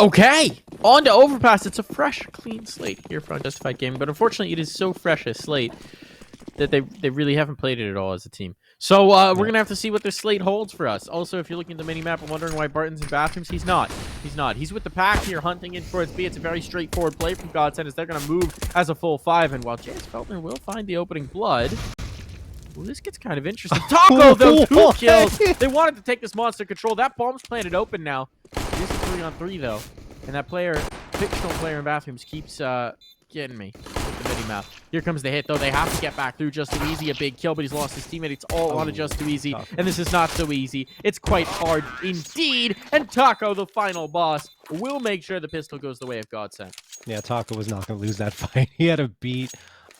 Okay, on to Overpass. It's a fresh, clean slate here for Unjustified Gaming, but unfortunately, it is so fresh a slate that they really haven't played it at all as a team. So we're gonna have to see what this slate holds for us. Also, if you're looking at the mini map and wondering why Barton's in bathrooms, he's not. He's not. He's with the pack here, hunting in towards B. It's a very straightforward play from GODSENT as they're gonna move as a full 5, and while J.S. Feltner will find the opening blood. Well, this gets kind of interesting. Taco, though, 2 kills. They wanted to take this monster control. That bomb's planted open now. It is a 3-on-3, though. And that player, fictional player in bathrooms, keeps getting me with the mini-map. Here comes the hit, though. They have to get back through just too easy. A big kill, but he's lost his teammate. It's all on a just too easy. And this is not so easy. It's quite hard indeed. And Taco, the final boss, will make sure the pistol goes the way of GODSENT. Yeah, Taco was not going to lose that fight. He had a beat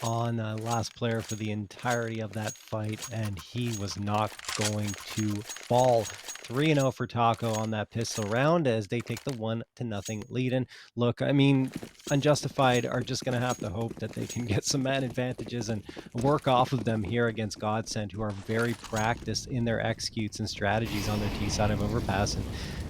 on last player for the entirety of that fight, and he was not going to fall. 3-0 for Taco on that pistol round as they take the 1-0 lead. And look, I mean, Unjustified are just going to have to hope that they can get some man advantages and work off of them here against GODSENT, who are very practiced in their executes and strategies on their T side of Overpass. And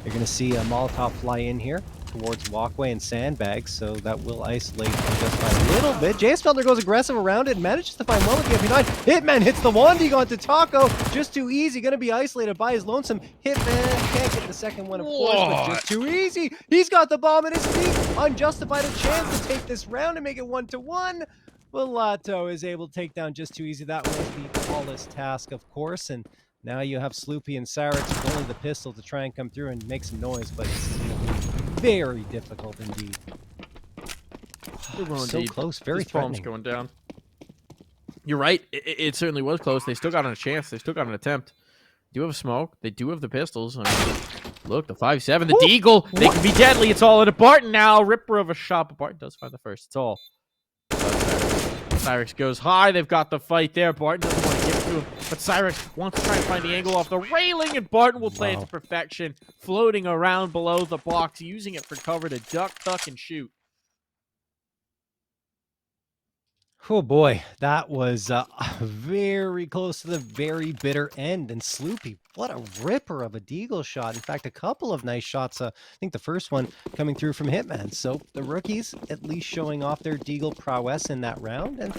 you're going to see a Molotov fly in here towards walkway and sandbags, so that will isolate Unjustified a little bit. J.S. Feltner goes aggressive around it and manages to find one with the MP9. Hitman hits the 1D onto Taco. Just too easy. Going to be isolated by his lonesome. Hitman can't get the second one, of course, but just too easy. He's got the bomb in his feet. Unjustified a chance to take this round and make it 1-1. Velato is able to take down just too easy. That was the tallest task, of course, and now you have Sloopy and Cyrix with only the pistol to try and come through and make some noise, but it's very difficult indeed. So close, very threatening. Going down. You're right. It certainly was close. They still got a chance. They still got an attempt. They do have smoke. They do have the pistols. I mean, look, the 5-7, the Deagle. They can be deadly. It's all into Barton now. Ripper of a shot, but Barton does find the first. It's all. Cyrix goes high. They've got the fight there. Barton doesn't want to give it to him, but Cyrix wants to try and find the angle off the railing, and Barton will play it to perfection, floating around below the box, using it for cover to duck, and shoot. Oh boy, that was very close to the very bitter end. And Sloopy, what a ripper of a deagle shot. In fact, a couple of nice shots. I think the first one coming through from Hitman. So the rookies at least showing off their deagle prowess in that round. And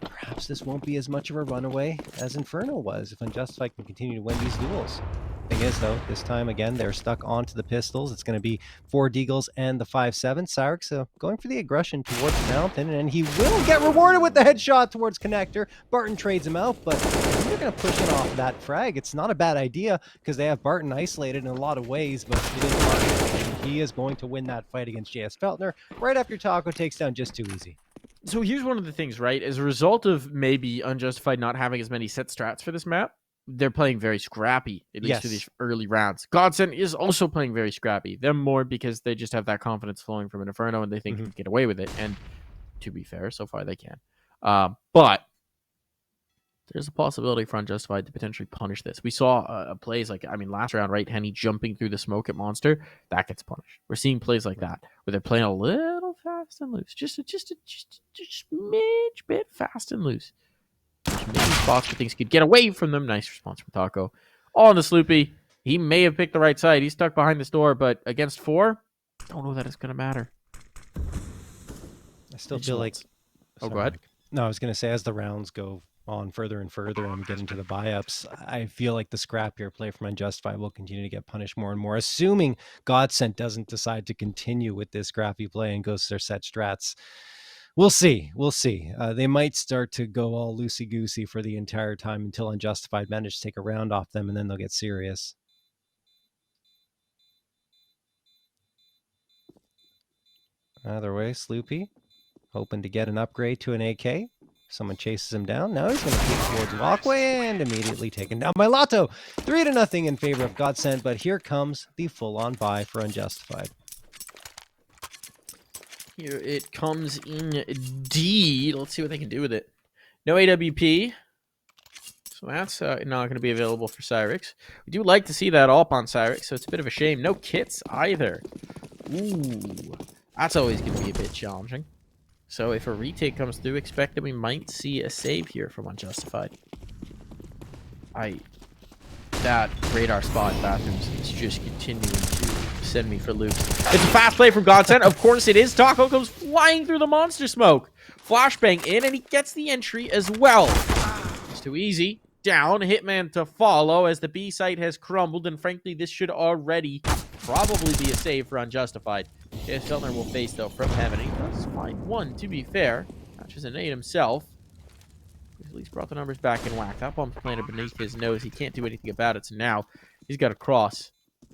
perhaps this won't be as much of a runaway as Inferno was if Unjustified can continue to win these duels. Thing is, though, this time again they're stuck onto the pistols. It's going to be 4 deagles and the 5-7. Cyrix going for the aggression towards Mountain, and he will get rewarded with the headshot towards Connector. Barton trades him out, but they're going to push it off that frag. It's not a bad idea because they have Barton isolated in a lot of ways, but it is Barton. He is going to win that fight against J.S. Feltner right after Taco takes down just too easy. So here's one of the things, right? As a result of maybe Unjustified not having as many set strats for this map, they're playing very scrappy, at least through these early rounds. GODSENT is also playing very scrappy. Them more because they just have that confidence flowing from an Inferno and they think they can get away with it. And to be fair, so far they can. But there's a possibility for Unjustified to potentially punish this. We saw plays like, last round, right? Henny jumping through the smoke at Monster. That gets punished. We're seeing plays like that where they're playing a little fast and loose. Just a smidge bit fast and loose. Maybe spots where things could get away from them. Nice response from Taco. All on the Sloopy. He may have picked the right side. He's stuck behind this door, but against 4, don't know that it's going to matter. I still feel like... Oh, go ahead. No, I was going to say, as the rounds go on further and further and get into the buy-ups, I feel like the scrappier play from Unjustified will continue to get punished more and more, assuming GODSENT doesn't decide to continue with this scrappy play and goes to their set strats. We'll see. We'll see. They might start to go all loosey-goosey for the entire time until Unjustified manage to take a round off them, and then they'll get serious. Either way, Sloopy, hoping to get an upgrade to an AK. Someone chases him down. Now he's going to peek towards walkway and immediately taken down by Lotto. 3-0 in favor of GODSENT, but here comes the full-on buy for Unjustified. Here it comes indeed. Let's see what they can do with it. No AWP. So that's not going to be available for Cyrix. We do like to see that up on Cyrix, so it's a bit of a shame. No kits either. Ooh. That's always going to be a bit challenging. So if a retake comes through, expect that we might see a save here from Unjustified. That radar spot in bathrooms is just continuing to send me for loops. It's a fast play from GODSENT. Of course it is. Taco goes flying through the monster smoke. Flashbang in, and he gets the entry as well. It's too easy. Down. Hitman to follow as the B site has crumbled, and frankly, this should already probably be a save for Unjustified. JS Feltner will face, though, from heaven. He does find one, to be fair. Matches an 8 himself. He's at least brought the numbers back in whack. That bomb's planted beneath his nose. He can't do anything about it, so now he's got to cross.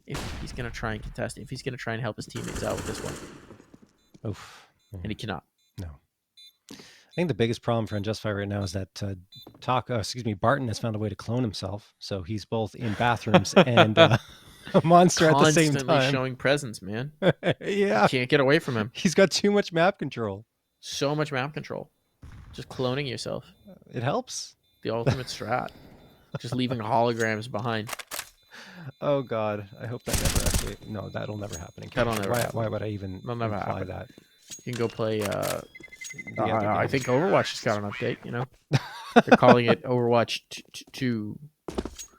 If he's going to try and contest, if he's going to try and help his teammates out with this one. Oof. And he cannot. No. I think the biggest problem for Unjustified right now is that Barton has found a way to clone himself. So he's both in bathrooms and a monster at the same time. Constantly showing presence, man. Yeah. You can't get away from him. He's got too much map control. So much map control. Just cloning yourself. It helps. The ultimate strat. Just leaving holograms behind. Oh God, I hope that never actually. No, that'll never happen. That'll never happen. Why would I even imply that? You can go play. I think game. Overwatch just got an update. You know, they're calling it Overwatch 2.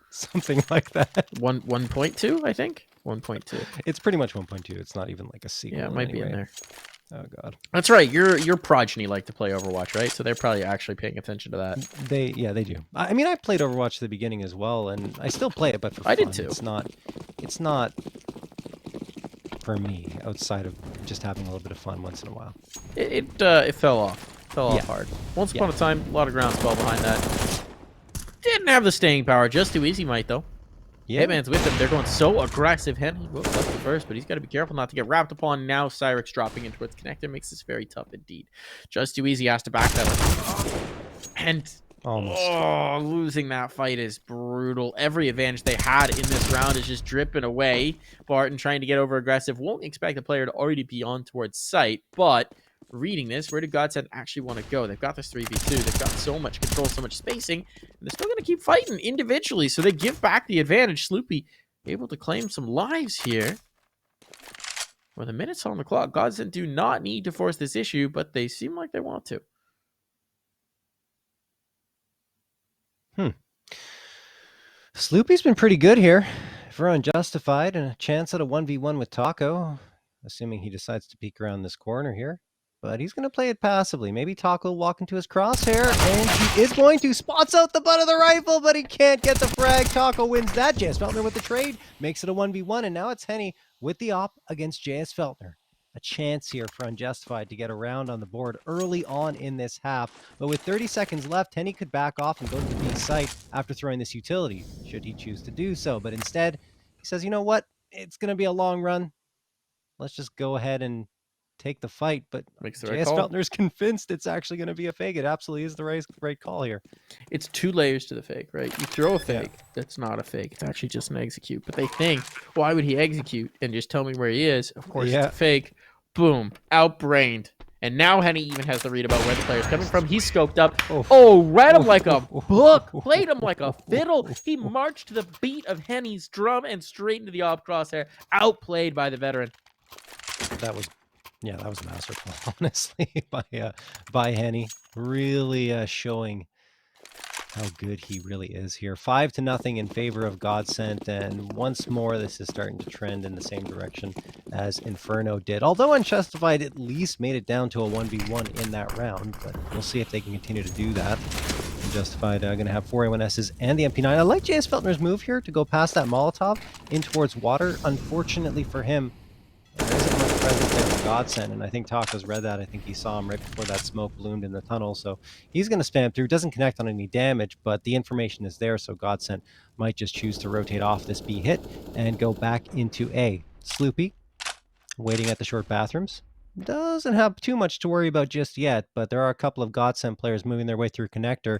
Something like that. 1.2, I think. 1.2. It's pretty much 1.2. It's not even like a sequel. Yeah, it might be in there. Oh God. That's right. Your progeny like to play Overwatch, right? So they're probably actually paying attention to that. They do. I mean, I played Overwatch at the beginning as well, and I still play it, but for fun. I did too. It's not for me outside of just having a little bit of fun once in a while. It fell off. Fell off hard. Once upon a time, a lot of groundswell behind that. Didn't have the staying power. Just too easy, might though. Yeah. Hitman's with him. They're going so aggressive. Henry will left the first, but he's got to be careful not to get wrapped upon. Now Cyrix dropping in towards connector makes this very tough indeed. Just too easy has to back that up. And losing that fight is brutal. Every advantage they had in this round is just dripping away. Barton trying to get over aggressive. Won't expect the player to already be on towards site, but reading this, where did GODSENT actually want to go? They've got this 3v2. They've got so much control, so much spacing, and they're still going to keep fighting individually, so they give back the advantage. Sloopy able to claim some lives here. With a minute on the clock, GODSENT do not need to force this issue, but they seem like they want to. Sloopy's been pretty good here for Unjustified, and a chance at a 1v1 with Taco, assuming he decides to peek around this corner here. But he's going to play it passively. Maybe Taco will walk into his crosshair, and he is going to. Spots out the butt of the rifle, but he can't get the frag. Taco wins that. JS Feltner with the trade. Makes it a 1v1, and now it's Henny with the op against JS Feltner. A chance here for Unjustified to get around on the board early on in this half. But with 30 seconds left, Henny could back off and go to the B site after throwing this utility, should he choose to do so. But instead, he says, you know what? It's going to be a long run. Let's just go ahead and take the fight. But JS Feltner's convinced it's actually going to be a fake. It absolutely is the right call here. It's 2 layers to the fake, right? You throw a fake. That's not a fake. It's actually just an execute. But they think, why would he execute and just tell me where he is? Of course, it's a fake. Boom. Outbrained. And now Henny even has the read about where the player's coming from. He's scoped up. Read him like a book. Played him like a fiddle. He marched to the beat of Henny's drum and straight into the op crosshair. Outplayed by the veteran. That was masterful, honestly, by Henny. Really showing how good he really is here. 5-0 in favor of GODSENT, and once more this is starting to trend in the same direction as Inferno did. Although Unjustified at least made it down to a 1v1 in that round, but we'll see if they can continue to do that. Unjustified going to have 4 A1Ss and the MP9. I like JS Feltner's move here to go past that Molotov in towards water. Unfortunately for him, there isn't much presence there for GODSENT, and I think Taco's read that. I think he saw him right before that smoke bloomed in the tunnel, so he's going to spam through. Doesn't connect on any damage, but the information is there, so GODSENT might just choose to rotate off this B hit and go back into A. Sloopy, waiting at the short bathrooms. Doesn't have too much to worry about just yet, but there are a couple of GODSENT players moving their way through connector,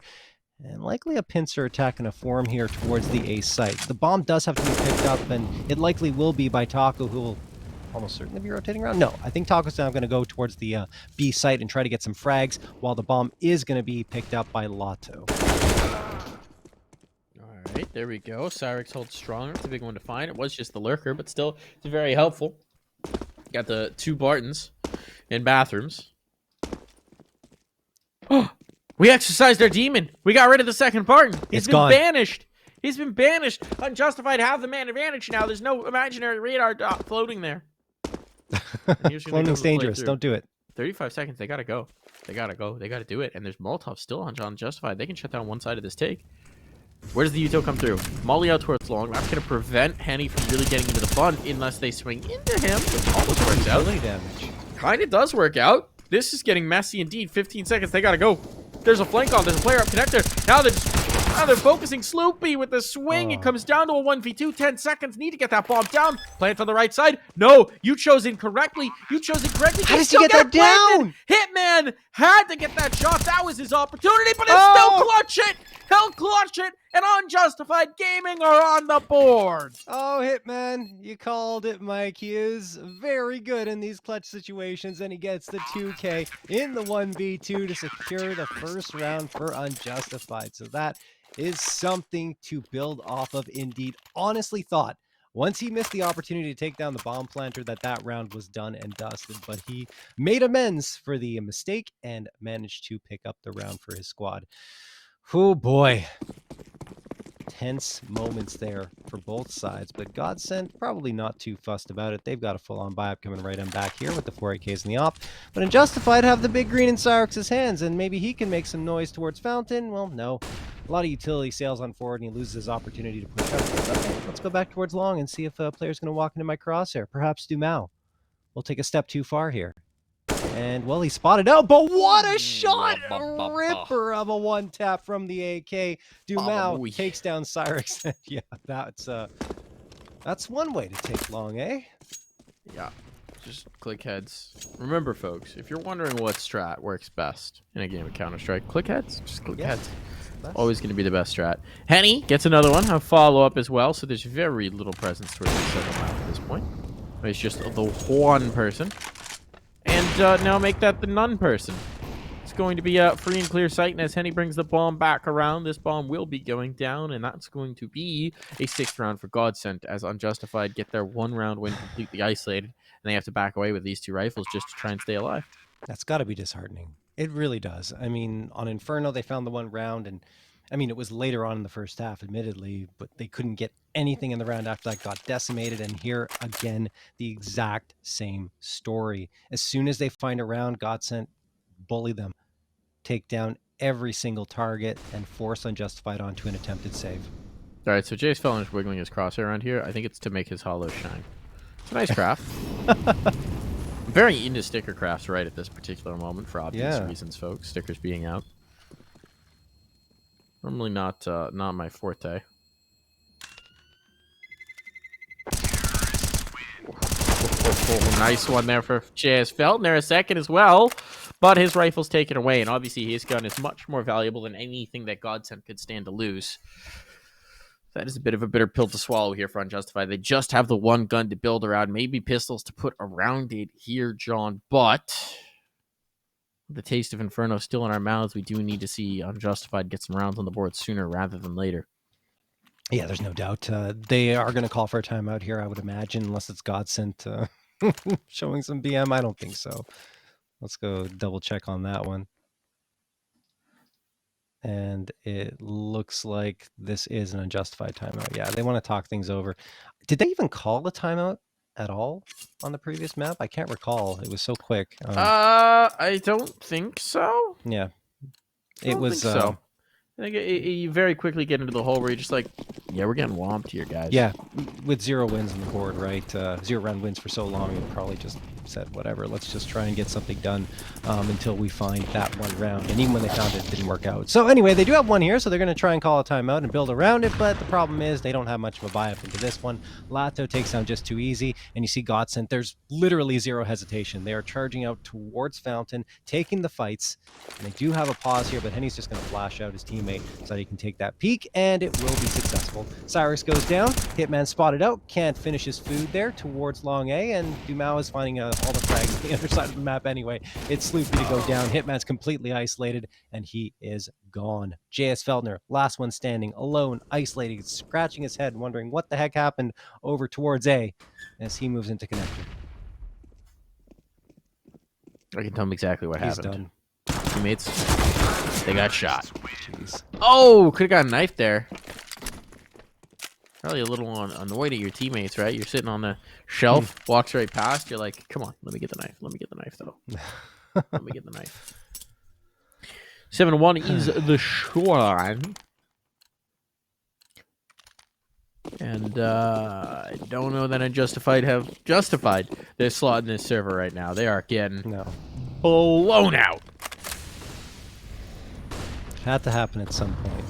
and likely a pincer attack in a form here towards the A site. The bomb does have to be picked up, and it likely will be by Taco, who will almost certainly be rotating around. No, I think Taco's now going to go towards the B site and try to get some frags, while the bomb is going to be picked up by Lotto. All right, there we go. Cyrix holds strong. It's a big one to find. It was just the lurker, but still, it's very helpful. Got the 2 Bartons in bathrooms. We exercised our demon. We got rid of the second Barton. He's been banished. He's been banished. Unjustified have the man advantage now. There's no imaginary radar dot floating there. Cloning's dangerous. Don't do it. 35 seconds. They gotta go. They gotta go. They gotta do it. And there's Molotov still on Unjustified. They can shut down one side of this take. Where does the Uto come through? Molly out towards long. That's going to prevent Henny from really getting into the fun unless they swing into him, which almost works out. Damage. Kind of does work out. This is getting messy indeed. 15 seconds. They got to go. There's a flank on. There's a player up connector. Now they're focusing Sloopy with the swing. It comes down to a 1v2. 10 seconds. Need to get that bomb down. Plant on the right side. No, you chose incorrectly. You chose incorrectly. How does he get that down? Hitman had to get that shot. That was his opportunity, but he'll still clutch it. He'll clutch it, and Unjustified Gaming are on the board. Oh, Hitman, you called it, Mike Hughes. Very good in these clutch situations, and he gets the 2K in the 1v2 to secure the first round for Unjustified. So that is something to build off of indeed. Honestly thought, once he missed the opportunity to take down the bomb planter, that round was done and dusted, but he made amends for the mistake and managed to pick up the round for his squad. Oh boy, tense moments there for both sides, but GODSENT probably not too fussed about it. They've got a full-on buy-up coming right on back here with the 4 AKs in the op, but Unjustified have the big green in Cyrix's hands, and maybe he can make some noise towards Fountain. Well, no. A lot of utility sales on forward, and he loses his opportunity to push up. Okay, let's go back towards long and see if a player's going to walk into my crosshair. Perhaps Dumao will take a step too far here. And, well, he spotted out, but what a shot! A ripper of a one-tap from the AK. Dumao takes down Cyrix. Yeah, that's one way to take long, eh? Yeah, just click heads. Remember, folks, if you're wondering what strat works best in a game of Counter-Strike, click heads. Just click heads. Always going to be the best strat. Henny gets another one, a follow-up as well, so there's very little presence towards the second map at this point. It's just the one person. And now make that the none person. It's going to be a free and clear sight, and as Henny brings the bomb back around, this bomb will be going down, and that's going to be a 6th round for GODSENT, as Unjustified get their 1-round win completely isolated, and they have to back away with these 2 rifles just to try and stay alive. That's got to be disheartening. It really does. I mean, on Inferno, they found the 1 round, and I mean, it was later on in the first half, admittedly, but they couldn't get anything in the round after that got decimated. And here again, the exact same story. As soon as they find a round, GODSENT bully them, take down every single target, and force Unjustified onto an attempted save. All right, so Jay's Felon is wiggling his crosshair around here. I think it's to make his hollow shine. It's a nice craft. I'm very into sticker crafts right at this particular moment for obvious reasons, folks. Stickers being out. Normally not my forte. Nice one there for J.S. Feltner. A second as well, but his rifle's taken away, and obviously his gun is much more valuable than anything that GODSENT could stand to lose. That is a bit of a bitter pill to swallow here for Unjustified. They just have the 1 gun to build around, maybe pistols to put around it here, John, but the taste of Inferno still in our mouths. We do need to see Unjustified get some rounds on the board sooner rather than later. Yeah, there's no doubt. They are going to call for a timeout here, I would imagine, unless it's GODSENT showing some BM. I don't think so. Let's go double check on that one. And it looks like this is an Unjustified timeout. Yeah, they want to talk things over. Did they even call a timeout at all on the previous map? I can't recall. It was so quick. I don't think so. Yeah. It was so. I think you very quickly get into the hole where you're just like, yeah, we're getting whomped here, guys. Yeah, with 0 wins on the board, right? 0 round wins for so long, you probably just said, whatever, let's just try and get something done until we find that 1 round. And even when they found it, it didn't work out. So anyway, they do have 1 here, so they're going to try and call a timeout and build around it, but the problem is they don't have much of a buy-up into this one. Lato takes down just too easy, and you see GODSENT, there's literally 0 hesitation. They are charging out towards Fountain, taking the fights, and they do have a pause here, but Henny's just going to flash out his teammate so that he can take that peek, and it will be successful. Cyrix goes down, Hitman spotted out, can't finish his food there towards long A, and Dumao is finding all the frags on the other side of the map anyway. It's Sloopy to go down, Hitman's completely isolated, and he is gone. J.S. Feltner, last one standing, alone, isolated, scratching his head, wondering what the heck happened over towards A as he moves into connector. I can tell him exactly what He's happened. done. Teammates, they got shot. Jeez. Oh, could have got a knife there. Probably a little annoyed at your teammates, right? You're sitting on the shelf, walks right past. You're like, come on, let me get the knife. Let me get the knife, though. Let me get the knife. 7-1 is the shoreline. And I don't know that Unjustified have justified their slot in this server right now. They are getting blown out. It had to happen at some point.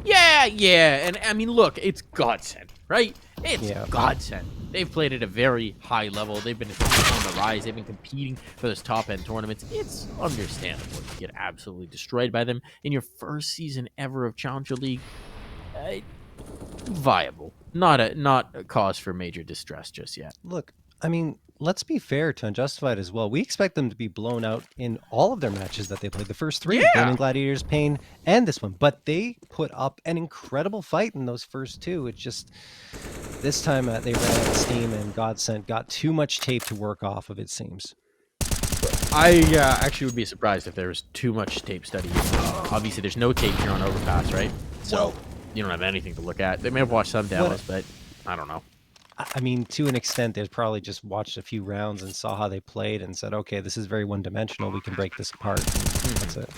Yeah. And I mean, look, it's GODSENT, right? It's Yeah. GODSENT. They've played at a very high level. They've been on the rise. They've been competing for those top-end tournaments. It's understandable to get absolutely destroyed by them in your first season ever of Challenger League. Viable. Not a cause for major distress just yet. Look, I mean, let's be fair to Unjustified as well. We expect them to be blown out in all of their matches that they played. The first three, Burning Gladiators, Pain, and this one. But they put up an incredible fight in those first two. It's just, this time they ran out of steam and GODSENT got too much tape to work off of, it seems. I actually would be surprised if there was too much tape study. Obviously, there's no tape here on Overpass, right? So you don't have anything to look at. They may have watched some demos, but I don't know. I mean, to an extent, they probably just watched a few rounds and saw how they played and said, okay, this is very one-dimensional. We can break this apart. That's it.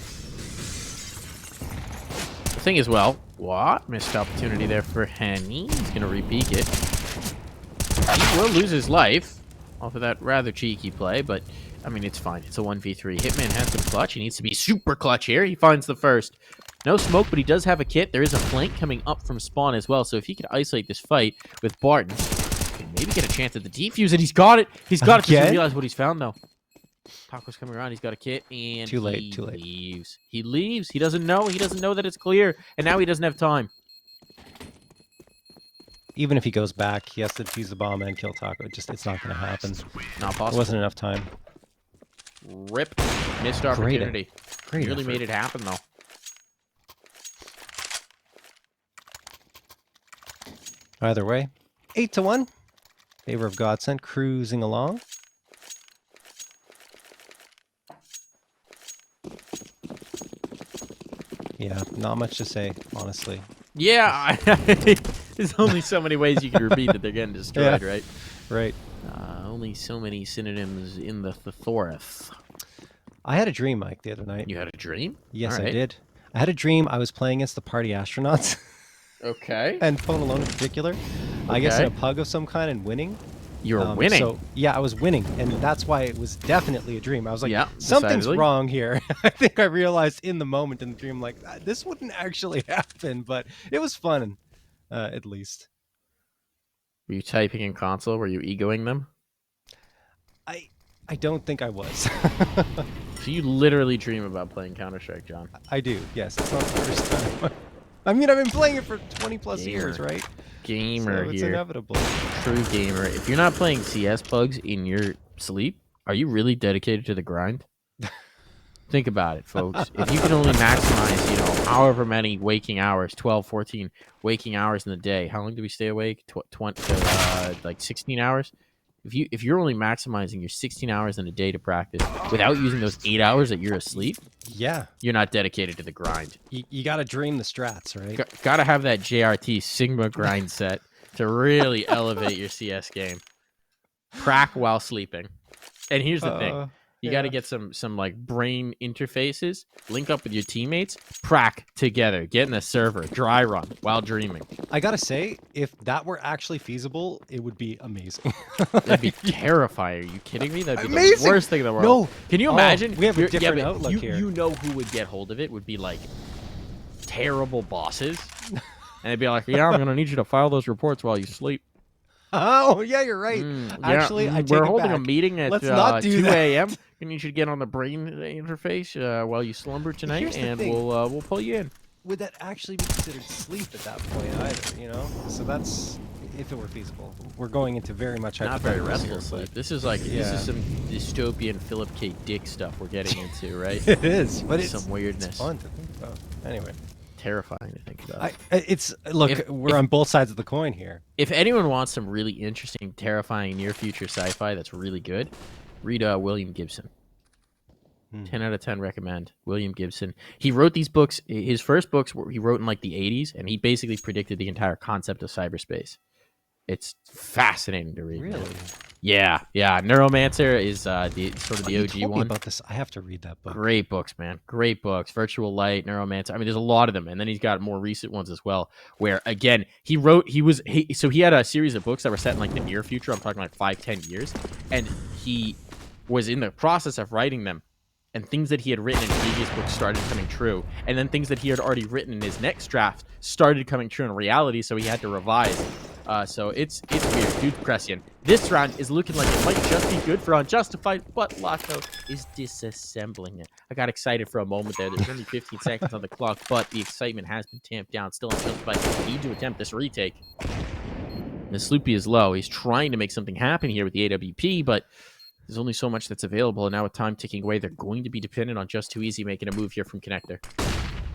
The thing is, what? Missed opportunity there for Henny. He's going to re-peek it. He will lose his life off of that rather cheeky play, but, I mean, it's fine. It's a 1v3. Hitman has some clutch. He needs to be super clutch here. He finds the first. No smoke, but he does have a kit. There is a flank coming up from spawn as well, so if he could isolate this fight with Barton, he can maybe get a chance at the defuse, and he's got it. He's got it. Doesn't realize what he's found, though. Taco's coming around. He's got a kit, and too late. Leaves. He leaves. He doesn't know. He doesn't know that it's clear, and now he doesn't have time. Even if he goes back, he has to defuse the bomb and kill Taco. It's not going to happen. Not possible. There wasn't enough time. Rip. Missed opportunity. Great Nearly effort. made it happen, though. Either way, 8-1. Favor of GODSENT, cruising along. Yeah, not much to say, honestly. Yeah, there's only so many ways you can repeat that they're getting destroyed, right? Right. Only so many synonyms in the thesaurus. I had a dream, Mike, the other night. You had a dream? Yes, I did. I had a dream I was playing against the party astronauts. Okay. And Phone Alone in particular. I guess in a pug of some kind and winning. You were winning? So, yeah, I was winning. And that's why it was definitely a dream. I was like, something's decidedly wrong here. I think I realized in the moment in the dream, like, this wouldn't actually happen. But it was fun, at least. Were you typing in console? Were you egoing them? I don't think I was. So you literally dream about playing Counter-Strike, John? I do, yes. It's not the first time. I mean, I've been playing it for 20-plus years, right? Gamer so it's here. Inevitable. True gamer. If you're not playing CS pugs in your sleep, are you really dedicated to the grind? Think about it, folks. If you can only maximize, however many waking hours, 12, 14 waking hours in the day. How long do we stay awake? 16 hours? If you're only maximizing your 16 hours in a day to practice without using those 8 hours that you're asleep, you're not dedicated to the grind. You got to dream the strats, right? Got to have that JRT Sigma grind set to really elevate your CS game. Prac while sleeping. And here's the thing. You got to get some like brain interfaces, link up with your teammates, prac together, get in a server, dry run while dreaming. I got to say, if that were actually feasible, it would be amazing. That'd be terrifying. Are you kidding me? That'd be amazing. The worst thing in the world. No. Can you imagine? We have a different outlook here. You know who would get hold of it would be like terrible bosses. And they'd be like, yeah, I'm going to need you to file those reports while you sleep. Oh, yeah, you're right. Actually, I take we're it holding back. a meeting at Let's not do 2 that. a.m. I need you to get on the brain interface while you slumber tonight, and we'll pull you in. Would that actually be considered sleep at that point either, So that's, if it were feasible. We're going into very much not very hypotheticals restful here, sleep. but This is some dystopian Philip K. Dick stuff we're getting into, right? It is, but it's some weirdness. It's fun to think about. Anyway. Terrifying to think about. We're on both sides of the coin here. If anyone wants some really interesting, terrifying near future sci-fi that's really good, read William Gibson. 10 out of 10 recommend. William Gibson. He wrote these books. His first books he wrote in like the 80s, and he basically predicted the entire concept of cyberspace. It's fascinating to read. Really? Man. Yeah. Neuromancer is the sort of the You OG told me one. about this. I have to read that book. Great books, man. Great books. Virtual Light, Neuromancer. I mean, there's a lot of them, and then he's got more recent ones as well. Where again, he had a series of books that were set in like the near future. I'm talking like 5-10 years, and he was in the process of writing them. And things that he had written in previous books started coming true. And then things that he had already written in his next draft started coming true in reality, so he had to revise. So it's weird. Dude, Crescian. This round is looking like it might just be good for Unjustified, but Lato is disassembling it. I got excited for a moment there. There's only 15 seconds on the clock, but the excitement has been tamped down. Still Unjustified need to attempt this retake. The Sloopy is low. He's trying to make something happen here with the AWP, but there's only so much that's available, and now with time ticking away, they're going to be dependent on Just Too Easy making a move here from Connector.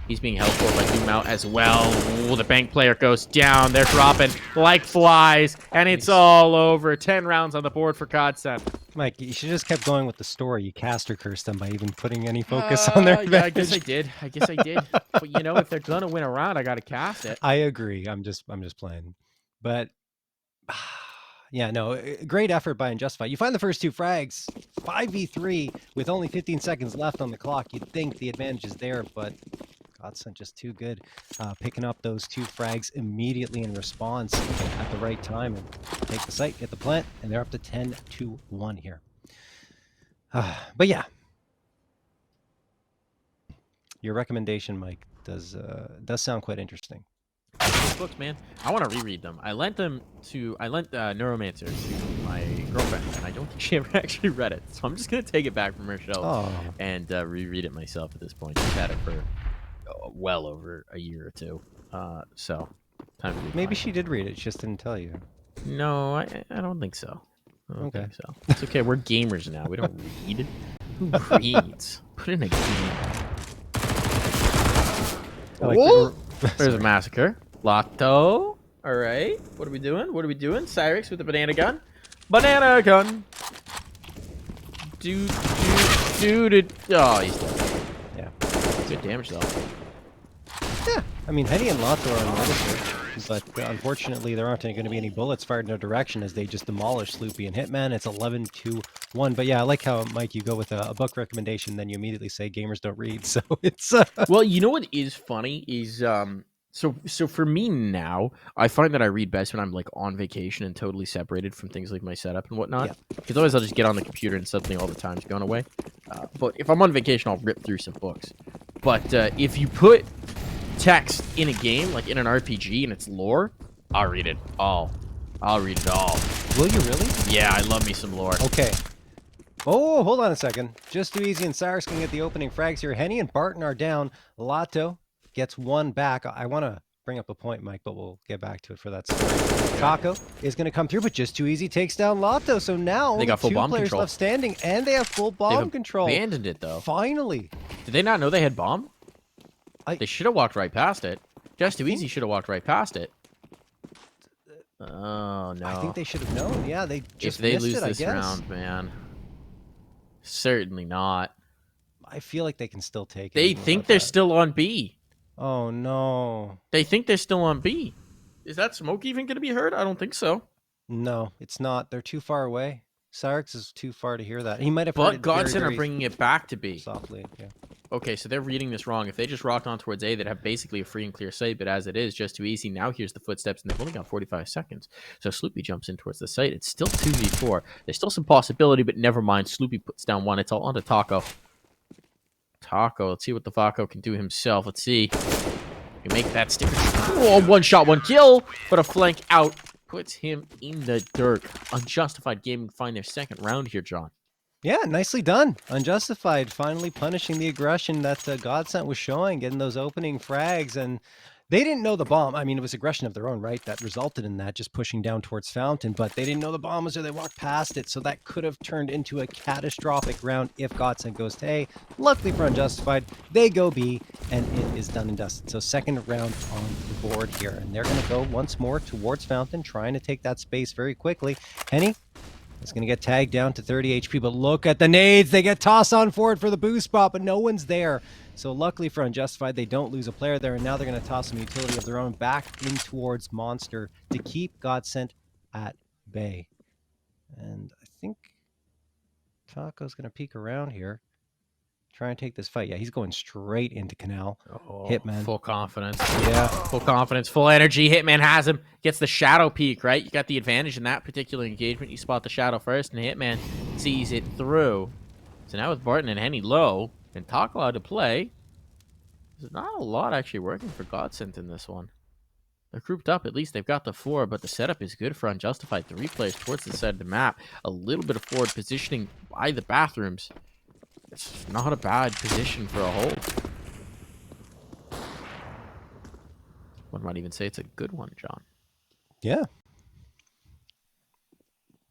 He's being held for by Zoom Out as well. Ooh, the bank player goes down. They're dropping like flies, and it's all over. 10 rounds on the board for GODSENT. Mike, you should just kept going with the story. You caster cursed them by even putting any focus on their Yeah, I guess I did. But you know, if they're gonna win a round, I gotta cast it. I agree. I'm just playing. But yeah, no, great effort by Unjustified. You find the first 2 frags, 5v3 with only 15 seconds left on the clock. You'd think the advantage is there, but GODSENT just too good, picking up those 2 frags immediately in response at the right time and take the site, get the plant, and they're up to 10-1 here. But yeah, your recommendation, Mike, does sound quite interesting. Those books, man, I want to reread them. I lent Neuromancer to my girlfriend, and I don't think she ever actually read it. So I'm just gonna take it back from her shelf and reread it myself at this point. She's had it for well over a year or 2. So time to read. Maybe she did read it, she just didn't tell you. No, I don't think so. I don't Okay. think so. It's okay. We're gamers now. We don't read. Who reads? Put in a game. There's a massacre. Lato. All right. What are we doing? Cyrix with the banana gun. Banana gun. Dude. Oh, he's dead. Yeah. Good damage, though. Yeah. I mean, Henny and Lato are on notice, but unfortunately there aren't going to be any bullets fired in their direction as they just demolish Sloopy and Hitman. It's 11-1. But yeah, I like how, Mike, you go with a book recommendation, then you immediately say gamers don't read. So it's... Well, you know what is funny is... So for me now, I find that I read best when I'm like on vacation and totally separated from things like my setup and whatnot. Because otherwise I'll just get on the computer and suddenly all the time's gone away. But if I'm on vacation, I'll rip through some books. But if you put text in a game, like in an RPG and it's lore, I'll read it all. I'll read it all. Will you really? Yeah, I love me some lore. Okay. Oh, hold on a second. Just Too Easy and Cyrus can get the opening frags here. Henny and Barton are down. Lato gets 1 back. I want to bring up a point, Mike, but we'll get back to it for that story. Taco is going to come through, but Just Too Easy takes down Lato. So now they got full 2 bomb players control. left standing, and they have full bomb control. Abandoned it, though. Finally. Did they not know they had bomb? They should have walked right past it. Just Too Easy should have walked right past it. Oh, no. I think they should have known. Yeah, they just if they missed lose it, this I guess. round, man. Certainly not. I feel like they can still take it. They think they're still on B. Oh, no. They think they're still on B. Is that smoke even going to be heard? I don't think so. No, it's not. They're too far away. Cyrix is too far to hear that. He might have But heard it GODSENT very are bringing it back to B. softly. Yeah. Okay, so they're reading this wrong. If they just rocked on towards A, they'd have basically a free and clear site. But as it is, Just Too Easy. Now here's the footsteps, and they've only got 45 seconds. So Sloopy jumps in towards the site. It's still 2v4. There's still some possibility, but never mind. Sloopy puts down 1. It's all onto Taco. Taco, let's see what the Vaco can do himself. Let's see. You make that sticker. Oh, 1 shot, 1 kill, but a flank out puts him in the dirt. Unjustified Gaming find their second round here, John. Yeah, nicely done. Unjustified, finally punishing the aggression that GODSENT was showing, getting those opening frags, and they didn't know the bomb. I mean, it was aggression of their own, right? That resulted in that, just pushing down towards Fountain, but they didn't know the bomb was there. They walked past it, so that could have turned into a catastrophic round if GODSENT goes to A. Luckily for Unjustified, they go B, and it is done and dusted. So second round on the board here, and they're going to go once more towards Fountain, trying to take that space very quickly. Henny It's going to get tagged down to 30 HP, but look at the nades. They get tossed on forward for the boost spot, but no one's there. So luckily for Unjustified, they don't lose a player there, and now they're going to toss some utility of their own back in towards Monster to keep GODSENT at bay. And I think Taco's going to peek around here. Try and take this fight. Yeah, he's going straight into Canal. Hitman. Full confidence. Yeah. Full confidence, full energy. Hitman has him. Gets the shadow peek, right? You got the advantage in that particular engagement. You spot the shadow first, and Hitman sees it through. So now with Barton and Henny low, and Taco out to play, there's not a lot actually working for GODSENT in this one. They're grouped up. At least they've got the 4, but the setup is good for Unjustified. 3 players towards the side of the map. A little bit of forward positioning by the bathrooms. It's not a bad position for a hold. One might even say it's a good one, John. Yeah.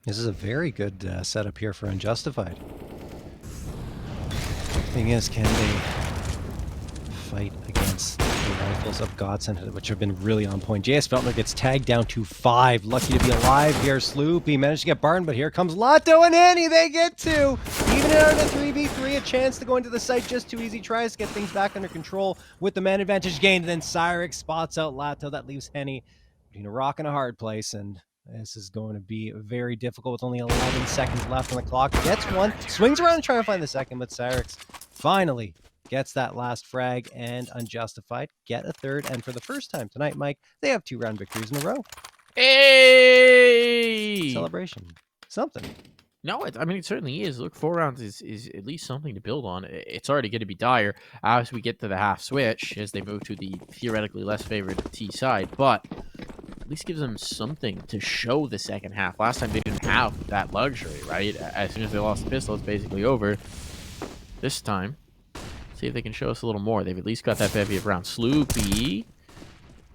This is a very good setup here for Unjustified. Thing is, can they fight against the rifles of GODSENT, which have been really on point? JS Feltner gets tagged down to 5. Lucky to be alive here. Sloop, he managed to get burned, but here comes Lotto and Annie. They get 2. Even out of the 3v3, a chance to go into the site. Just too easy. Tries to get things back under control with the man advantage gained. And then Cyrix spots out Lotto. That leaves Henny between a rock and a hard place. And this is going to be very difficult with only 11 seconds left on the clock. Gets 1. Swings around and tries to find the second, but Cyrix finally gets that last frag, and Unjustified get a 3rd. And for the first time tonight, Mike, they have 2-round victories in a row. Hey! Celebration. Something. No, I mean, it certainly is. Look, 4 rounds is at least something to build on. It's already going to be dire as we get to the half switch, as they move to the theoretically less favored T side, but at least gives them something to show the second half. Last time they didn't have that luxury, right? As soon as they lost the pistol, it's basically over. This time, see if they can show us a little more. They've at least got that bevy of rounds. Sloopy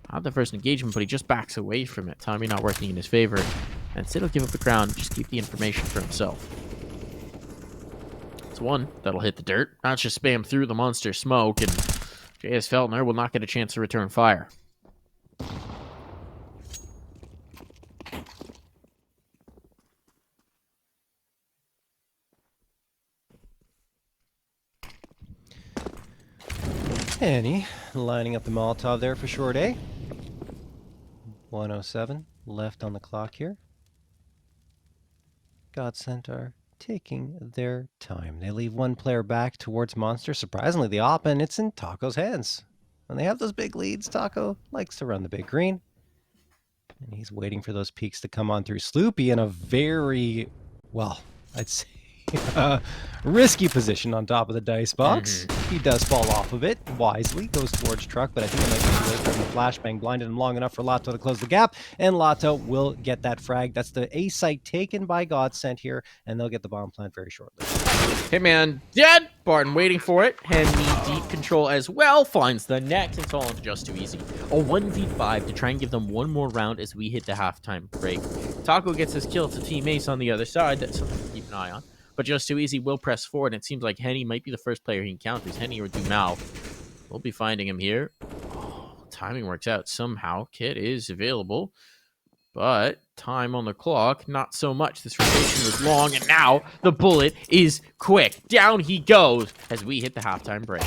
had the first engagement, but he just backs away from it. Timing not working in his favor. And instead of give up the ground, just keep the information for himself. It's 1 that'll hit the dirt. Not just spam through the monster smoke, and JS Feltner will not get a chance to return fire. Annie lining up the Molotov there for short A. 107 left on the clock here. GODSENT are taking their time. They leave 1 player back towards Monster. Surprisingly, the op, and it's in Taco's hands. When they have those big leads, Taco likes to run the big green. And he's waiting for those peaks to come on through. Sloopy in a very, well, I'd say, risky position on top of the dice box. He does fall off of it wisely, goes towards truck, but I think it might be too late for him. The flashbang blinded him long enough for Lotto to close the gap, and Lotto will get that frag. That's the A site taken by GODSENT here, and they'll get the bomb plant very shortly. Hitman dead. Barton waiting for it. Henry deep control as well. Finds the next. It's all just too easy. A 1v5 to try and give them 1 more round as we hit the halftime break. Taco gets his kill to Team Ace on the other side. That's something to keep an eye on. But just too easy will press forward, and it seems like Henny might be the first player he encounters. Henny or Dumal. We'll be finding him here. Oh, timing works out somehow. Kit is available, but time on the clock, not so much. This rotation was long, and now the bullet is quick. Down he goes as we hit the halftime break.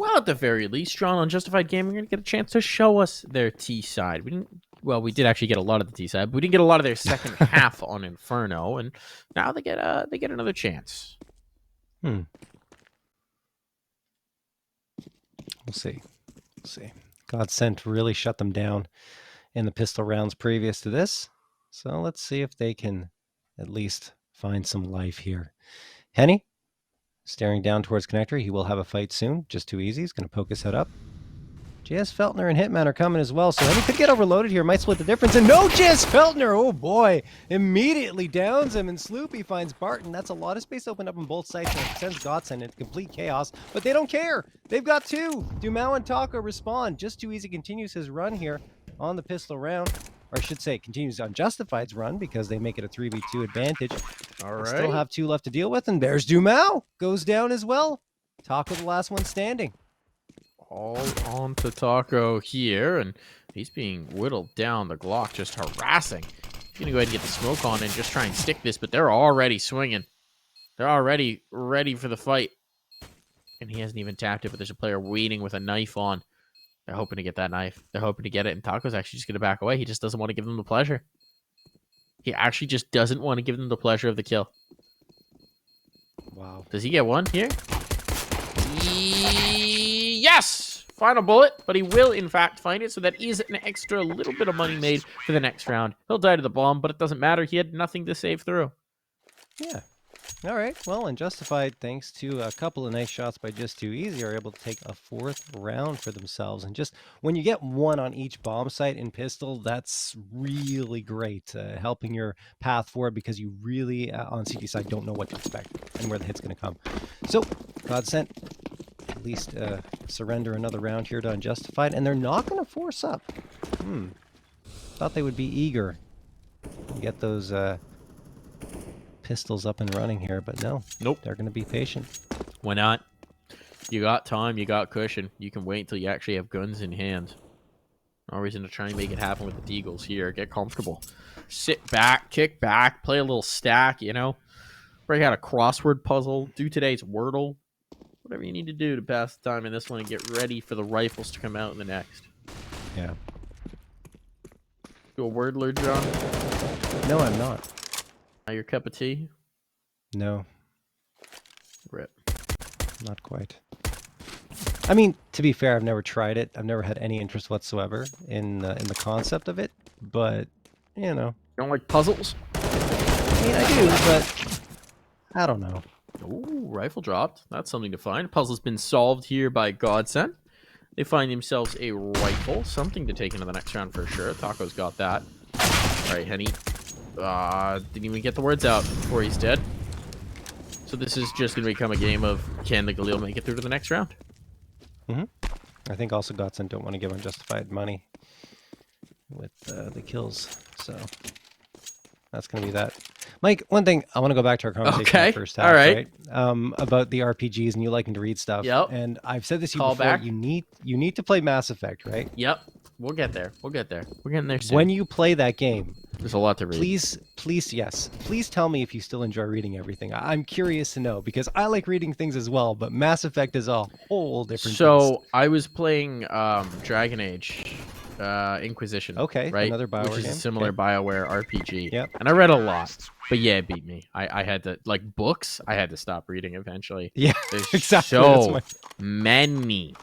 Well, at the very least, Strong Unjustified Gaming are going to get a chance to show us their T side. We didn't. Well, we did actually get a lot of the T side, but we didn't get a lot of their second half on Inferno, and now they get another chance. We'll see. We'll see. GODSENT really shut them down in the pistol rounds previous to this, so let's see if they can at least find some life here. Henny, staring down towards Connector. He will have a fight soon. Just too easy. He's going to poke his head up. JS Feltner and Hitman are coming as well, so Henny could get overloaded here. Might split the difference. And no, JS Feltner, oh boy, immediately downs him, and Sloopy finds Barton. That's a lot of space opened up on both sides, and it sends GODSENT into complete chaos, but they don't care. They've got two. Dumao and Taco respond. Just too easy continues his run here on the pistol round. Or I should say, continues Unjustified's run because they make it a 3v2 advantage. All right. Still have two left to deal with, and there's Dumao. Goes down as well. Taco the last one standing. All on to Taco here, and he's being whittled down. The Glock just harassing. He's going to go ahead and get the smoke on and just try and stick this, but they're already swinging. They're already ready for the fight. And he hasn't even tapped it, but there's a player waiting with a knife on. They're hoping to get that knife. They're hoping to get it, and Taco's actually just going to back away. He just doesn't want to give them the pleasure. He actually just doesn't want to give them the pleasure of the kill. Wow. Does he get one here? Yes! Final bullet, but he will, in fact, find it, so that is an extra little bit of money made for the next round. He'll die to the bomb, but it doesn't matter. He had nothing to save through. Yeah. All right. Well, Unjustified, thanks to a couple of nice shots by Just Too Easy, are able to take a fourth round for themselves. And just when you get one on each bomb site in pistol, that's really great, helping your path forward because you really, on CT side, don't know what to expect and where the hit's going to come. So, GODSENT, at least surrender another round here to Unjustified, and they're not going to force up. Thought they would be eager to get those pistols up and running here, but no. Nope. They're going to be patient. Why not? You got time, you got cushion. You can wait until you actually have guns in hand. No reason to try and make it happen with the Deagles here. Get comfortable. Sit back, kick back, play a little stack, you know? Break out a crossword puzzle, do today's Wordle. Whatever you need to do to pass the time in this one and get ready for the rifles to come out in the next. Yeah. You a wordler, John? No, I'm not. Not your cup of tea? No, Rip. not quite. I mean, to be fair, I've never tried it. I've never had any interest whatsoever in the concept of it, but, you know. You don't like puzzles? I mean, I do, but I don't know. Ooh, rifle dropped. That's something to find. Puzzle's been solved here by GODSENT. They find themselves a rifle. Something to take into the next round for sure. Taco's got that. All right, Henny. Didn't even get the words out before he's dead. So this is just going to become a game of can the Galil make it through to the next round? I think also GODSENT don't want to give Unjustified money with the kills, so that's going to be that. Mike, one thing, I want to go back to our conversation in the first half, all right. About the RPGs and you liking to read stuff. Yep. And I've said this to you Call before, back. you need to play Mass Effect, right? Yep. We'll get there. We'll get there. We're getting there soon. When you play that game, there's a lot to read. Please tell me if you still enjoy reading everything. I'm curious to know because I like reading things as well, but Mass Effect is a whole different beast. I was playing Dragon Age Inquisition. Okay, right? another BioWare which is game. a similar Okay. BioWare RPG. Yep. And I read a lot, but yeah, it beat me. I had to, like books, I had to stop reading eventually. Yeah, There's exactly. so many.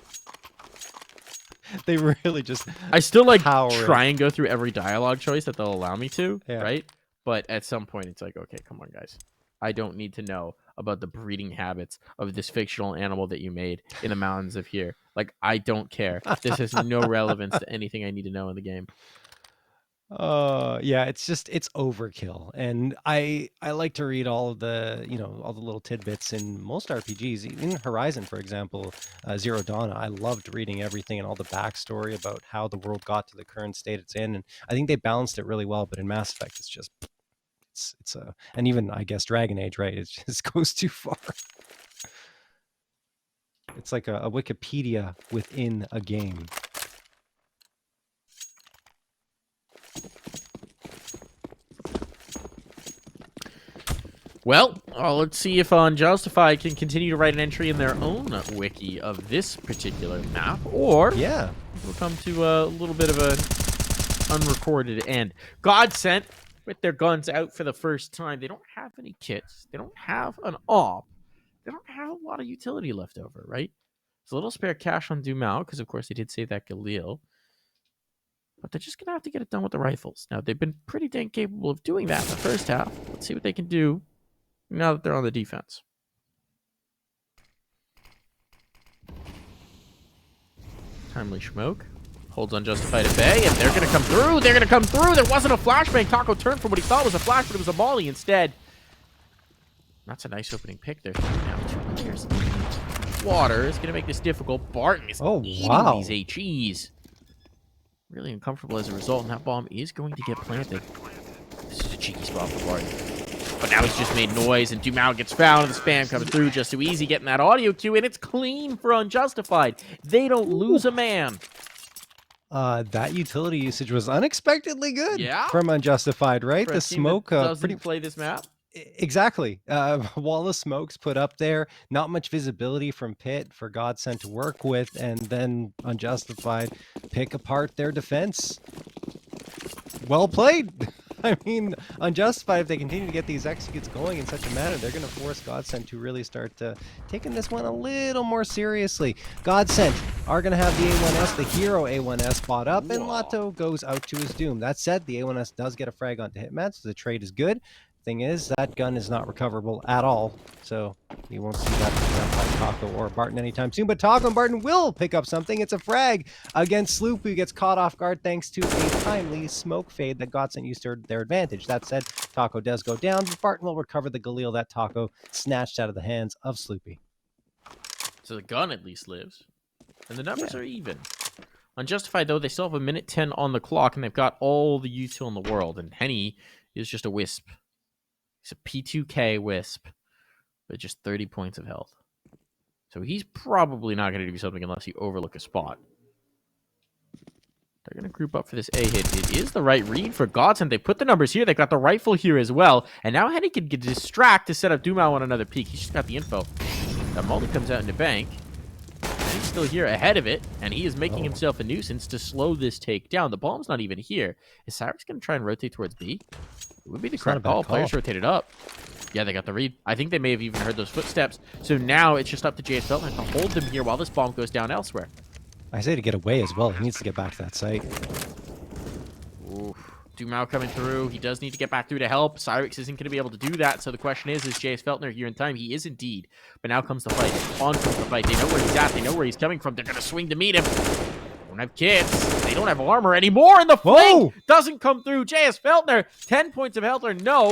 They really just I still like power try and go through every dialogue choice that they'll allow me to, Yeah. right? But at some point, it's like, okay, come on, guys. I don't need to know about the breeding habits of this fictional animal that you made in the mountains of here. Like, I don't care. This has no relevance to anything I need to know in the game. Yeah, it's overkill. And I like to read all of the, all the little tidbits in most RPGs. In Horizon, for example, Zero Dawn, I loved reading everything and all the backstory about how the world got to the current state it's in. And I think they balanced it really well, but in Mass Effect, it's just and even I guess Dragon Age, right? It just goes too far. It's like a Wikipedia within a game. Well, let's see if Unjustified can continue to write an entry in their own wiki of this particular map, or Yeah. we'll come to a little bit of an unrecorded end. GODSENT, with their guns out for the first time, they don't have any kits. They don't have an op. They don't have a lot of utility left over, right? There's a little spare cash on Dumao, because of course they did save that Galil. But they're just going to have to get it done with the rifles. Now, they've been pretty dang capable of doing that in the first half. Let's see what they can do now that they're on the defense. Timely smoke. Holds Unjustified at bay, and they're going to come through. They're going to come through. There wasn't a flashbang. Taco turned from what he thought was a flash, but it was a volley instead. That's a nice opening pick there. Now, 2 players. Water is going to make this difficult. Barton is eating these HEs. Really uncomfortable as a result, and that bomb is going to get planted. This is a cheeky spot for Barton. But now he's just made noise, and Dumao gets found, and the spam coming through just too easy, getting that audio cue, and it's clean for Unjustified. They don't lose a man. That utility usage was unexpectedly good from Unjustified, right? For the smoke doesn't play this map. Exactly. Wall of smokes put up there, not much visibility from Pit for GODSENT to work with, and then Unjustified pick apart their defense. Well played. I mean, Unjustified, if they continue to get these executes going in such a manner, they're going to force GODSENT to really start taking this one a little more seriously. GODSENT are going to have the A1S, the hero A1S, spot up, and Lotto goes out to his doom. That said, the A1S does get a frag onto Hitman, so the trade is good. Thing is, that gun is not recoverable at all, so you won't see that picked up by Taco or Barton anytime soon. But Taco and Barton will pick up something. It's a frag against Sloop, who gets caught off guard thanks to a timely smoke fade that GODSENT used to their advantage. That said, Taco does go down, but Barton will recover the Galil that Taco snatched out of the hands of Sloopy. So the gun at least lives, and the numbers are even. Unjustified, though, they still have 1:10 on the clock, and they've got all the util in the world, and Henny is just a wisp. He's a P2K wisp, but just 30 points of health. So he's probably not going to do something unless he overlook a spot. They're going to group up for this A hit. It is the right read for GODSENT. They put the numbers here. They've got the rifle here as well. And now Henny can get distract to set up Dumao on another peak. He's just got the info. That Molly comes out into bank. He's still here ahead of it, and he is making himself a nuisance to slow this takedown. The bomb's not even here. Is Cyrix going to try and rotate towards B? It would be the correct call. Players rotated up. Yeah, they got the read. I think they may have even heard those footsteps. So now it's just up to JS Feltner to hold them here while this bomb goes down elsewhere. I say to get away as well. He needs to get back to that site. Ooh, Dumao coming through. He does need to get back through to help. Cyrix isn't going to be able to do that. So the question is JS Feltner here in time? He is indeed. But now comes the fight. On comes the fight. They know where he's at. They know where he's coming from. They're going to swing to meet him. Don't have kits. They don't have armor anymore. And the fling doesn't come through. JS Feltner, 10 points of health or no.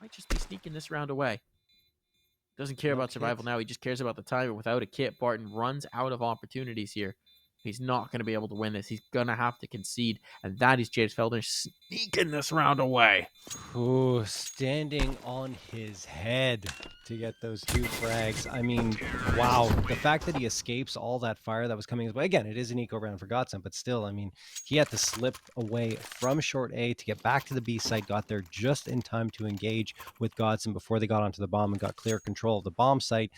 Might just be sneaking this round away. Doesn't care about survival now. He just cares about the time. But without a kit, Barton runs out of opportunities here. He's not going to be able to win this. He's going to have to concede. And that is JS Feltner sneaking this round away. Ooh, standing on his head to get those 2 frags. I mean, wow. The fact that he escapes all that fire that was coming his way. Again, it is an eco round for GODSENT, but still, I mean, he had to slip away from short A to get back to the B site, got there just in time to engage with GODSENT before they got onto the bomb and got clear control of the bomb site,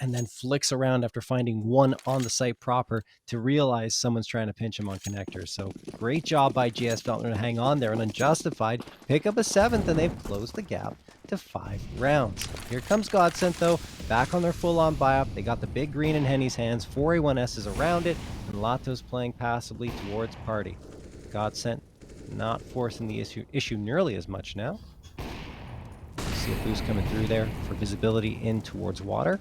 and then flicks around after finding one on the site proper to realize someone's trying to pinch him on connectors. So great job by JS Feltner to hang on there, and Unjustified pick up a 7th, and they've closed the gap to 5 rounds. Here comes GODSENT, though, back on their full-on buy-up. They got the big green in Henny's hands, 4 A1Ss around it, and Lotto's playing passively towards party. GODSENT not forcing the issue nearly as much now. See a boost coming through there for visibility in towards water.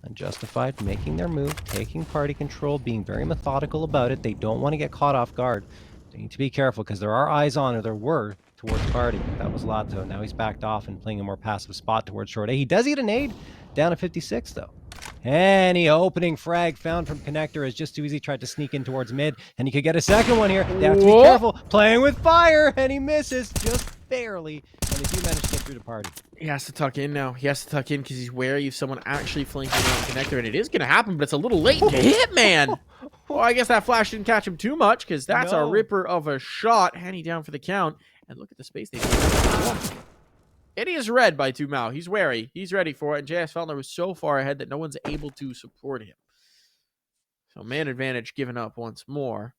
Unjustified making their move, taking party control, being very methodical about it. They don't want to get caught off guard. They need to be careful because there are eyes on, or there were, towards party. That was Lotto. Now he's backed off and playing a more passive spot towards short A. He does eat a nade down to 56 though. And the opening frag found from connector is just too easy. Tried to sneak in towards mid, and he could get a second one here. They have to be careful. Playing with fire, and he misses just barely. And they do manage to get through the party. He has to tuck in now. He has to tuck in because he's wary of someone actually flanking around connector, and it is going to happen, but it's a little late to hit, man. Well, I guess that flash didn't catch him too much because that's a ripper of a shot. Henny down for the count. And look at the space they've given. It's It is read by Dumao. He's wary. He's ready for it. And JS Feltner was so far ahead that no one's able to support him. So man advantage given up once more.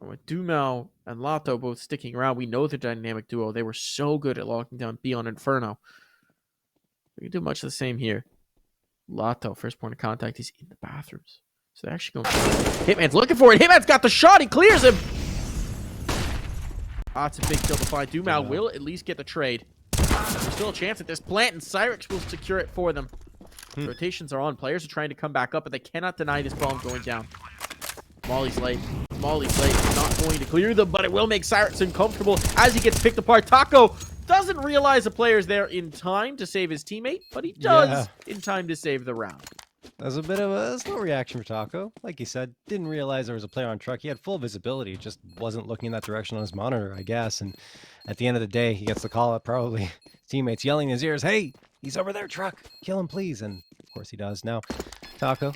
And with Dumao and Lato both sticking around, we know the dynamic duo. They were so good at locking down B on Inferno. We can do much the same here. Lato, first point of contact, he's in the bathrooms. So they're actually going for it. Hitman's looking for it. Hitman's got the shot. He clears him. That's a big kill to find. Dumao will at least get the trade. There's still a chance at this plant, and Cyrix will secure it for them. Rotations are on. Players are trying to come back up, but they cannot deny this bomb going down. Molly's late. Molly's late. Not going to clear them, but it will make Cyrix uncomfortable as he gets picked apart. Taco doesn't realize the player's there in time to save his teammate, but he does in time to save the round. That was a bit of a slow reaction for Taco. Like he said, didn't realize there was a player on truck. He had full visibility, just wasn't looking in that direction on his monitor, I guess. And at the end of the day, he gets the call up, probably teammates yelling in his ears, "Hey, he's over there, truck. Kill him, please." And of course he does. Now, Taco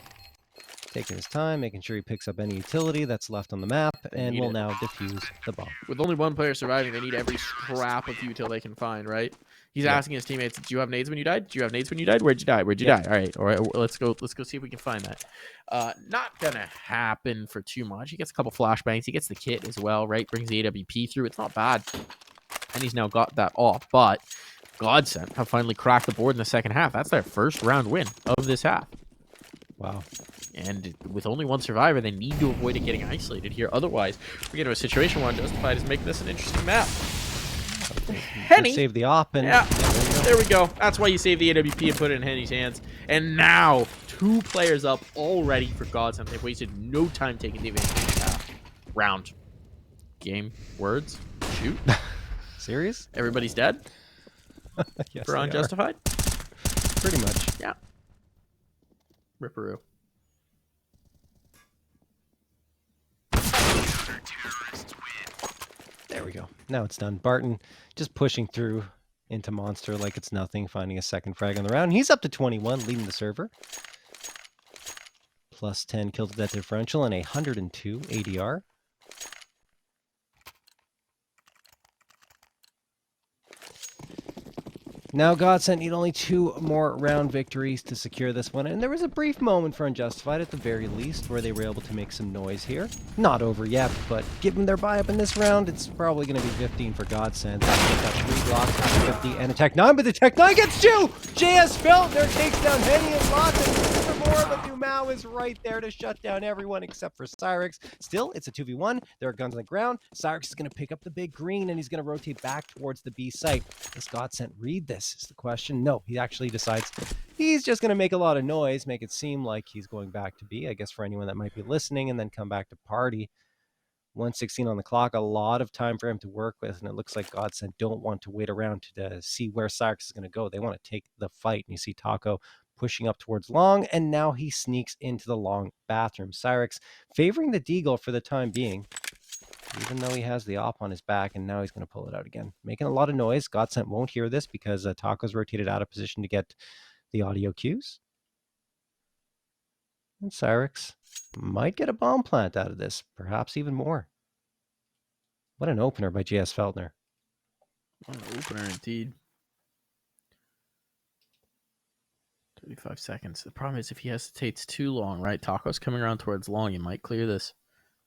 taking his time, making sure he picks up any utility that's left on the map, and will now defuse the bomb. With only one player surviving, they need every scrap of util they can find, right? He's asking his teammates, "Did you have nades when you died? Did you have nades when you died? Where'd you die? Where'd you die?" All right, let's go see if we can find that. Not gonna happen for too much. He gets a couple flashbangs. He gets the kit as well, right? Brings the AWP through. It's not bad. And he's now got that off, but GODSENT have finally cracked the board in the second half. That's their first round win of this half. Wow. And with only one survivor, they need to avoid it getting isolated here. Otherwise, we get into a situation where Unjustified is making this an interesting map. Henny save the op, and there we go. That's why you save the AWP and put it in Henny's hands. And now, 2 players up already for GODSENT. They've wasted no time taking the advantage of this round. Game, words, shoot. Serious? Everybody's dead? Yes, for Unjustified? Pretty much. Yeah. Ripperoo. There we go. Now it's done. Barton just pushing through into Monster like it's nothing, finding a second frag on the round. He's up to 21, leading the server. Plus 10 kill to death differential and 102 ADR. Now GODSENT need only 2 more round victories to secure this one, and there was a brief moment for Unjustified at the very least where they were able to make some noise here. Not over yet, but given their buy-up in this round, it's probably going to be 15 for GODSENT. They've got 3 blocks, 50, and a Tech 9, but the Tech 9 gets 2! JS Feltner takes down Henny and Lots for more, but Dumao is right there to shut down everyone except for Cyrix. Still, it's a 2v1. There are guns on the ground. Cyrix is going to pick up the big green, and he's going to rotate back towards the B site. Does GODSENT read this? Is the question. No, he actually decides he's just going to make a lot of noise, make it seem like he's going back to B, I guess, for anyone that might be listening, and then come back to party. 1:16 on the clock, a lot of time for him to work with, and it looks like GODSENT don't want to wait around to see where Cyrix is going to go. They want to take the fight, and you see Taco pushing up towards long, and now he sneaks into the long bathroom. Cyrix favoring the Deagle for the time being, even though he has the op on his back, and now he's going to pull it out again. Making a lot of noise. GODSENT won't hear this because Taco's rotated out of position to get the audio cues. And Cyrix might get a bomb plant out of this, perhaps even more. What an opener by JS Feltner. What an opener indeed. 35 seconds. The problem is if he hesitates too long, right? Taco's coming around towards long. He might clear this.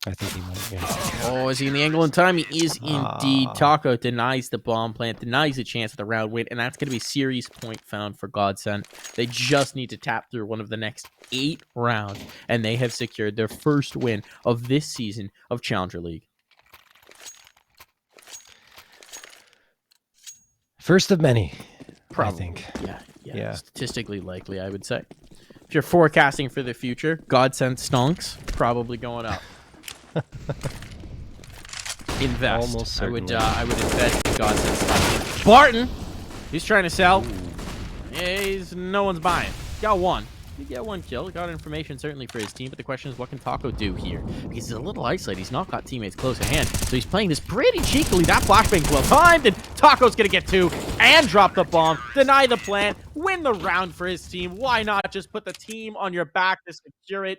I think he might. Yeah. Oh, is he in the angle in time? He is indeed. Taco denies the bomb plant, denies the chance of the round win, and that's going to be serious point found for GODSENT. They just need to tap through one of the next 8 rounds, and they have secured their first win of this season of Challenger League. First of many, Probably. I think. Yeah. Statistically likely, I would say. If you're forecasting for the future, GODSENT stonks, probably going up. Invest. Almost I would certainly. invest in GODSENT. Barton, he's trying to sell. Yeah, no one's buying. Got one. He get 1 kill. Got information certainly for his team, but the question is, what can Taco do here? Because he's a little isolated. He's not got teammates close at hand, so he's playing this pretty cheekily. That flashbang's well timed, and Taco's gonna get 2 and drop the bomb, deny the plant, win the round for his team. Why not just put the team on your back to secure it?